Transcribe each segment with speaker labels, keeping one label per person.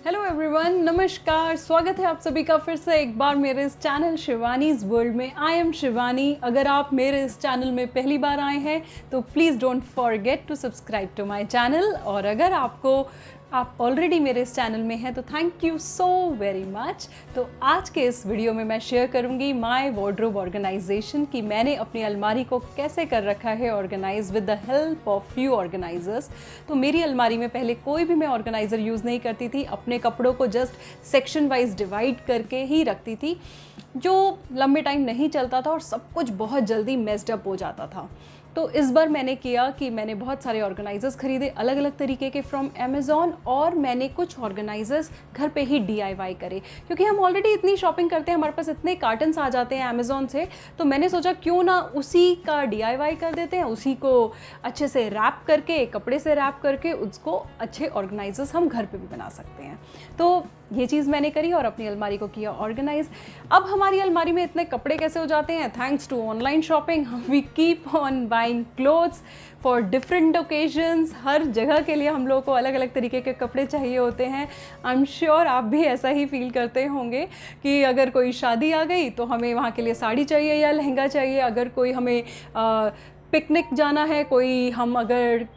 Speaker 1: Hello everyone, नमस्कार। स्वागत है आप सभी का फिर से एक बार मेरे इस चैनल शिवानीज़ वर्ल्ड में। I am Shivani. अगर आप मेरे इस चैनल में पहली बार आए हैं तो please don't forget to subscribe to my channel, और अगर आप ऑलरेडी मेरे इस चैनल में हैं तो thank you so very much. तो आज के इस वीडियो में मैं शेयर करूंगी माय वार्डरोब ऑर्गेनाइजेशन कि मैंने अपनी अलमारी को कैसे कर रखा है organise with the help of few organisers. तो मेरी अलमारी में पहले कोई भी मैं ऑर्गेनाइज़र यूज़ नहीं करती थी, अपने कपड़ों को जस्ट सेक्शन वाइज डिवाइड करके ही रखती थी, जो लंबे टाइम नहीं चलता था और सब कुछ बहुत जल्दी मेस्ड अप हो जाता था। तो इस बार मैंने किया कि मैंने बहुत सारे ऑर्गेनाइजर्स खरीदे अलग अलग तरीके के फ्रॉम अमेज़ॉन, और मैंने कुछ ऑर्गेनाइजर्स घर पे ही DIY करे, क्योंकि हम ऑलरेडी इतनी शॉपिंग करते हैं, हमारे पास इतने कार्टन्स आ जाते हैं अमेज़ॉन से। तो मैंने सोचा क्यों ना उसी का DIY कर देते हैं, उसी को अच्छे से रैप करके, कपड़े से रैप करके उसको अच्छे ऑर्गेनाइजर्स हम घर पे भी बना सकते हैं। तो ये चीज़ मैंने करी और अपनी अलमारी को किया ऑर्गेनाइज। अब हमारी अलमारी में इतने कपड़े कैसे हो जाते हैं? Thanks to online shopping. We keep on buying clothes for different occasions. हर जगह के लिए हम लोगों को अलग अलग तरीके के कपड़े चाहिए होते हैं। आई एम श्योर आप भी ऐसा ही फील करते होंगे कि अगर कोई शादी आ गई तो हमें वहाँ के लिए साड़ी चाहिए या लहंगा चाहिए। अगर कोई हमें पिकनिक जाना है, कोई हम अगर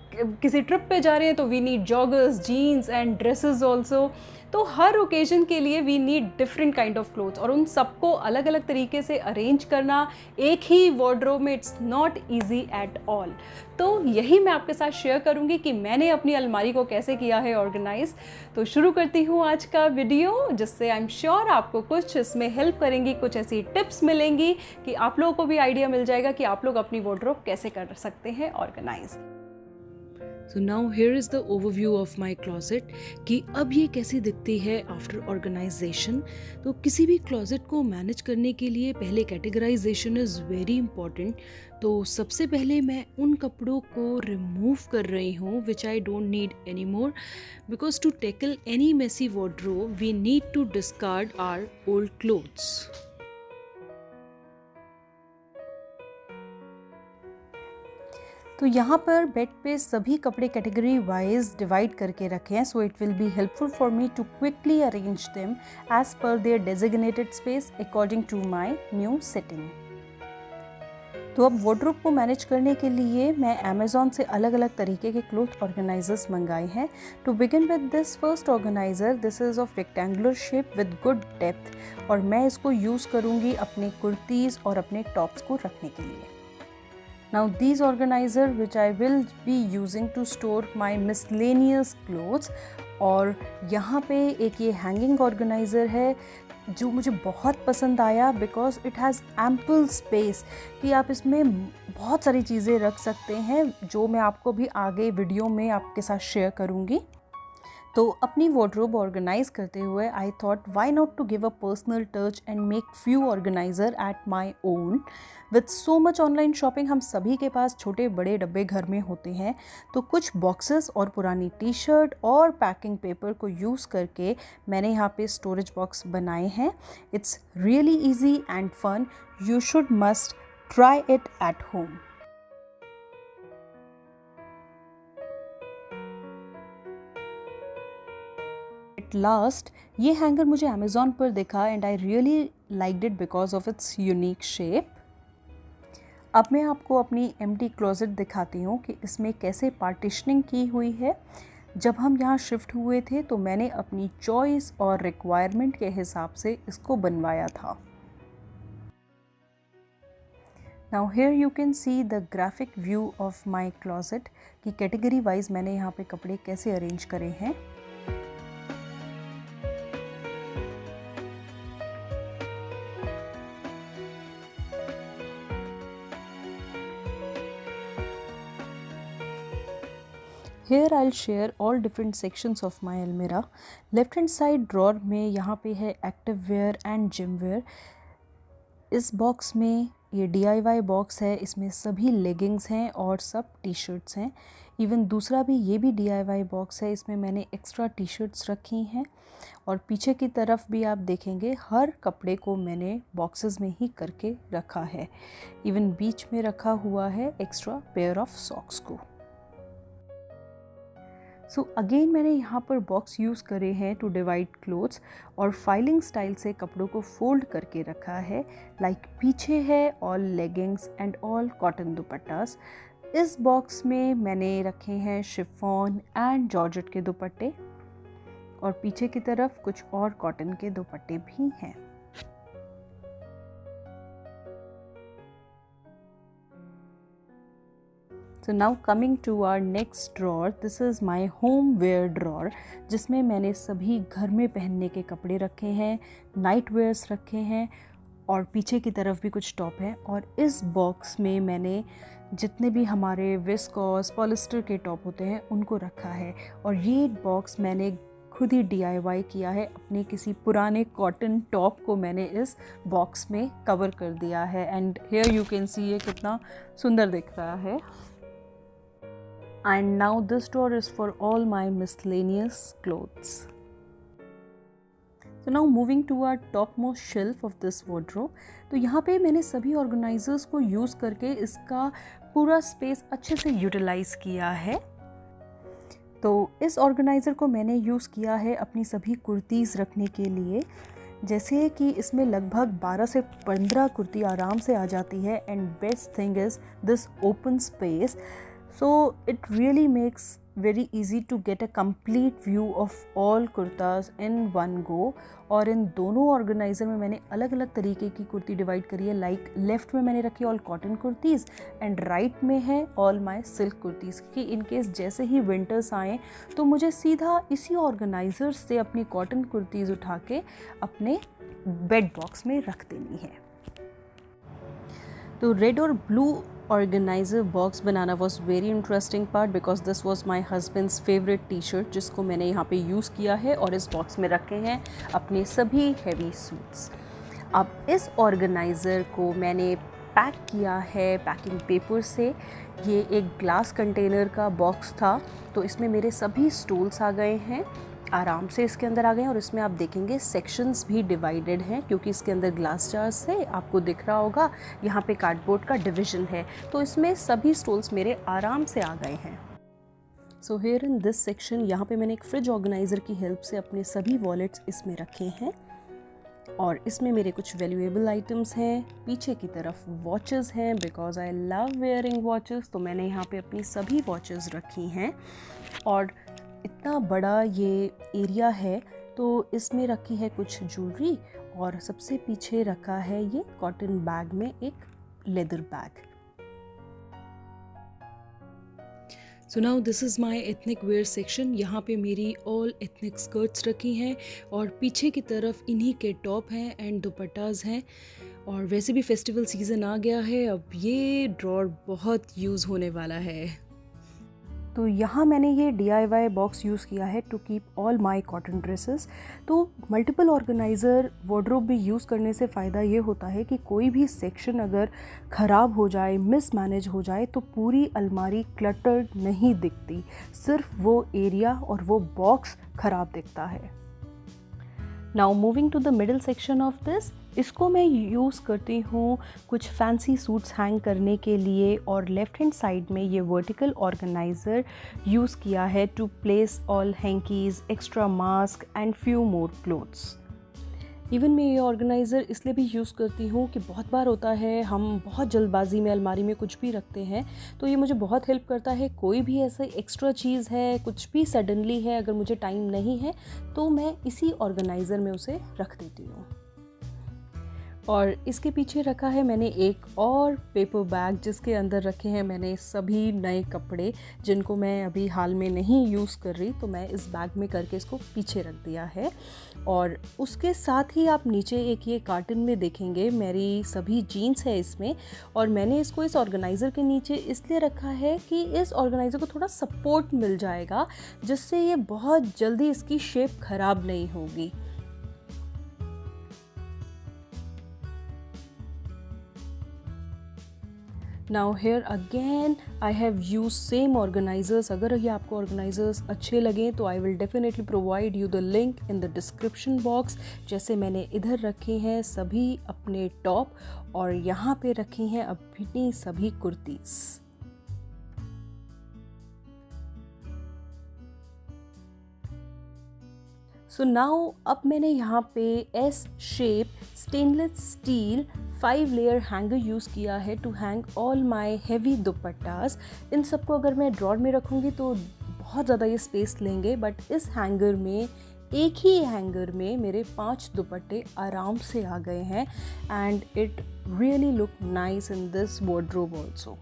Speaker 1: किसी ट्रिप पे जा रहे हैं तो we need joggers, jeans and dresses also. तो हर ओकेजन के लिए we need different kind of clothes, और उन सबको अलग अलग तरीके से अरेंज करना एक ही वार्डरोब में it's not easy at all. तो यही मैं आपके साथ शेयर करूंगी कि मैंने अपनी अलमारी को कैसे किया है ऑर्गेनाइज। तो शुरू करती हूँ आज का वीडियो, जिससे आई एम श्योर आपको कुछ इसमें हेल्प करेंगी, कुछ ऐसी टिप्स मिलेंगी कि आप लोगों को भी आइडिया मिल जाएगा कि आप लोग अपनी वार्डरोब कैसे कर सकते हैं organise.
Speaker 2: So now here is the overview of my closet कि अब ये कैसी दिखती है आफ्टर ऑर्गेनाइजेशन। तो किसी भी क्लोजेट को मैनेज करने के लिए पहले कैटेगराइजेशन इज़ वेरी इंपॉर्टेंट। तो सबसे पहले मैं उन कपड़ों को रिमूव कर रही हूँ which I don't need any more, because to tackle any messy wardrobe we need to discard our old clothes.
Speaker 3: तो यहाँ पर बेड पे सभी कपड़े कैटेगरी वाइज डिवाइड करके रखे हैं, so it will be helpful for me to quickly arrange them as per their designated space according to my new setting. तो अब वार्डरोब को मैनेज करने के लिए मैं अमेज़ॉन से अलग अलग तरीके के क्लॉथ ऑर्गेनाइजर्स मंगाए हैं। To begin with this first organiser, this is of rectangular shape with good depth, और मैं इसको यूज़ करूँगी अपने कुर्तीज़ और अपने टॉप्स को रखने के लिए। Now these organizer which I will be using to store my miscellaneous clothes, और यहाँ पे एक ये हैंगिंग ऑर्गेनाइज़र है जो मुझे बहुत पसंद आया because it has ample space कि आप इसमें बहुत सारी चीज़ें रख सकते हैं, जो मैं आपको भी आगे वीडियो में आपके साथ शेयर करूँगी। तो अपनी वार्डरोब ऑर्गेनाइज करते हुए I thought why not to give a personal touch and make few organiser at my own. With so much online shopping हम सभी के पास छोटे बड़े डब्बे घर में होते हैं, तो कुछ बॉक्सेस और पुरानी टी शर्ट और पैकिंग पेपर को यूज़ करके मैंने यहाँ पे स्टोरेज बॉक्स बनाए हैं। It's really easy and fun, you should must try it at home. Last ये हैंगर मुझे अमेज़ॉन पर दिखा and I really liked it because of its unique shape. अब मैं आपको अपनी एम्प्टी क्लोजेट दिखाती हूँ कि इसमें कैसे पार्टीशनिंग की हुई है। जब हम यहाँ शिफ्ट हुए थे तो मैंने अपनी चॉइस और रिक्वायरमेंट के हिसाब से इसको बनवाया था। Now here you can see the graphic view of my closet कि कैटेगरी वाइज मैंने यहाँ पे कपड़े कैसे अरेंज करे हैं। Here I'll share all different sections of my almirah. Left hand side drawer में यहाँ पे है active wear and gym wear. इस बॉक्स में ये DIY बॉक्स है, इसमें सभी लेगिंग्स हैं और सब टी शर्ट्स हैं। इवन दूसरा भी ये भी DIY बॉक्स है, इसमें मैंने एक्स्ट्रा टी शर्ट्स रखी हैं। और पीछे की तरफ भी आप देखेंगे हर कपड़े को मैंने बॉक्सेस में ही करके रखा है। इवन बीच में रखा हुआ है एक्स्ट्रा पेयर ऑफ सॉक्स को। सो अगेन मैंने यहाँ पर बॉक्स यूज़ करे हैं टू डिवाइड क्लोथ्स और फाइलिंग स्टाइल से कपड़ों को फोल्ड करके रखा है। लाइक पीछे है all leggings and all cotton dupattas. इस बॉक्स में मैंने रखे हैं शिफॉन एंड जॉर्जेट के दुपट्टे और पीछे की तरफ कुछ और कॉटन के दुपट्टे भी हैं। So now coming to our next drawer, this is my home wear drawer, जिसमें मैंने सभी घर में पहनने के कपड़े रखे हैं, नाइट वेयर्स रखे हैं और पीछे की तरफ भी कुछ टॉप है। और इस बॉक्स में मैंने जितने भी हमारे विस्कॉस पॉलिस्टर के टॉप होते हैं उनको रखा है। और ये बॉक्स मैंने खुद ही DIY किया है, अपने किसी पुराने कॉटन टॉप को मैंने इस बॉक्स में कवर कर दिया है। And here you can see ये कितना सुंदर दिख रहा है। And now this drawer is for all my miscellaneous clothes. So now moving to our topmost shelf of this wardrobe. तो यहाँ पे मैंने सभी ऑर्गेनाइजर्स को यूज़ करके इसका पूरा स्पेस अच्छे से यूटिलाइज़ किया है। तो इस ऑर्गेनाइज़र को मैंने यूज़ किया है अपनी सभी कुर्तीज़ रखने के लिए। जैसे कि इसमें लगभग 12 से 15 कुर्ती आराम से आ जाती है। And best thing is this open space, so it really makes very easy to get a complete view of all kurtas in one go. और इन दोनों ऑर्गेनाइज़र में मैंने अलग अलग तरीके की कुर्ती डिवाइड करी है। लाइक लेफ़्ट में मैंने रखी all cotton kurtis and right में है ऑल माय सिल्क कुर्तीज़, कि इन केस जैसे ही विंटर्स आएँ तो मुझे सीधा इसी ऑर्गेनाइज़र से अपनी कॉटन कुर्तीज़ उठा के अपने बेड बॉक्स में रख देनी है। तो रेड और ब्लू ऑर्गेनाइज़र बॉक्स बनाना was very interesting part because this was my husband's favourite T-shirt, जिसको मैंने यहाँ पे यूज़ किया है और इस बॉक्स में रखे हैं अपने सभी हैवी सूट्स। अब इस ऑर्गेनाइज़र को मैंने पैक किया है पैकिंग पेपर से। ये एक ग्लास कंटेनर का बॉक्स था, तो इसमें मेरे सभी स्टूल्स आ गए हैं, आराम से इसके अंदर आ गए हैं। और इसमें आप देखेंगे सेक्शंस भी डिवाइडेड हैं, क्योंकि इसके अंदर ग्लास जार्स से आपको दिख रहा होगा यहाँ पे कार्डबोर्ड का डिवीज़न है। तो इसमें सभी स्टूल्स मेरे आराम से आ गए हैं। So here in this section यहाँ पे मैंने एक फ्रिज ऑर्गेनाइज़र की हेल्प से अपने सभी वॉलेट्स इसमें रखे हैं और इसमें मेरे कुछ वैल्यूएबल आइटम्स हैं। पीछे की तरफ वॉचेस हैं because I love wearing watches, तो मैंने यहाँ पे अपनी सभी वॉचेस रखी हैं। और इतना बड़ा ये एरिया है तो इसमें रखी है कुछ ज्वेलरी और सबसे पीछे रखा है ये कॉटन बैग में एक leather bag.
Speaker 2: So now this is my ethnic wear section. यहाँ पे मेरी ऑल एथनिक स्कर्ट्स रखी हैं और पीछे की तरफ इन्हीं के टॉप हैं एंड दुपट्टाज हैं। और वैसे भी फेस्टिवल सीज़न आ गया है, अब ये ड्रॉर बहुत यूज़ होने वाला है।
Speaker 3: तो यहाँ मैंने ये DIY बॉक्स यूज़ किया है to keep all my cotton dresses. तो मल्टीपल ऑर्गेनाइज़र वार्डरोब भी यूज़ करने से फ़ायदा ये होता है कि कोई भी सेक्शन अगर ख़राब हो जाए, मिसमैनेज हो जाए, तो पूरी अलमारी क्लटर्ड नहीं दिखती, सिर्फ वो एरिया और वो बॉक्स ख़राब दिखता है। Now moving to the middle section of this, इसको मैं यूज़ करती हूँ कुछ फैंसी सूट्स हैंग करने के लिए। और लेफ़्ट हैंड साइड में ये वर्टिकल ऑर्गेनाइज़र यूज़ किया है to place all hankies, extra mask and few more clothes. Even मैं ये ऑर्गेनाइज़र इसलिए भी यूज़ करती हूँ कि बहुत बार होता है हम बहुत जल्दबाजी में अलमारी में कुछ भी रखते हैं, तो ये मुझे बहुत हेल्प करता है। कोई भी ऐसा एक्स्ट्रा चीज़ है, कुछ भी सडनली है, अगर मुझे टाइम नहीं है तो मैं इसी ऑर्गेनाइज़र में उसे रख देती हूँ। और इसके पीछे रखा है मैंने एक और पेपर बैग, जिसके अंदर रखे हैं मैंने सभी नए कपड़े जिनको मैं अभी हाल में नहीं यूज़ कर रही, तो मैं इस बैग में करके इसको पीछे रख दिया है। और उसके साथ ही आप नीचे एक ये कार्टन में देखेंगे मेरी सभी जीन्स है इसमें, और मैंने इसको इस ऑर्गेनाइज़र के नीचे इसलिए रखा है कि इस ऑर्गेनाइज़र को थोड़ा सपोर्ट मिल जाएगा, जिससे ये बहुत जल्दी इसकी शेप ख़राब नहीं होगी। Now here again I have use same organisers. अगर ये आपको ऑर्गेनाइजर्स अच्छे लगें तो I will definitely provide you the link in the description box. जैसे मैंने इधर रखे हैं सभी अपने टॉप और यहाँ पे रखी हैं अपनी सभी कुर्तीज़। सो नाउ अब मैंने यहाँ पे S shape stainless steel 5 layer hanger use किया है to hang all my heavy dupattas. इन सबको अगर मैं ड्रॉर में रखूँगी तो बहुत ज़्यादा ये स्पेस लेंगे, बट इस हैंगर में, एक ही हैंगर में मेरे 5 दुपट्टे आराम से आ गए हैं and it really look nice in this wardrobe also.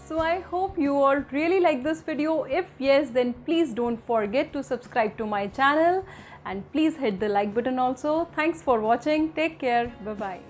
Speaker 1: So I hope you all really like this video. If yes, then please don't forget to subscribe to my channel and please hit the like button also. Thanks for watching. Take care. Bye bye.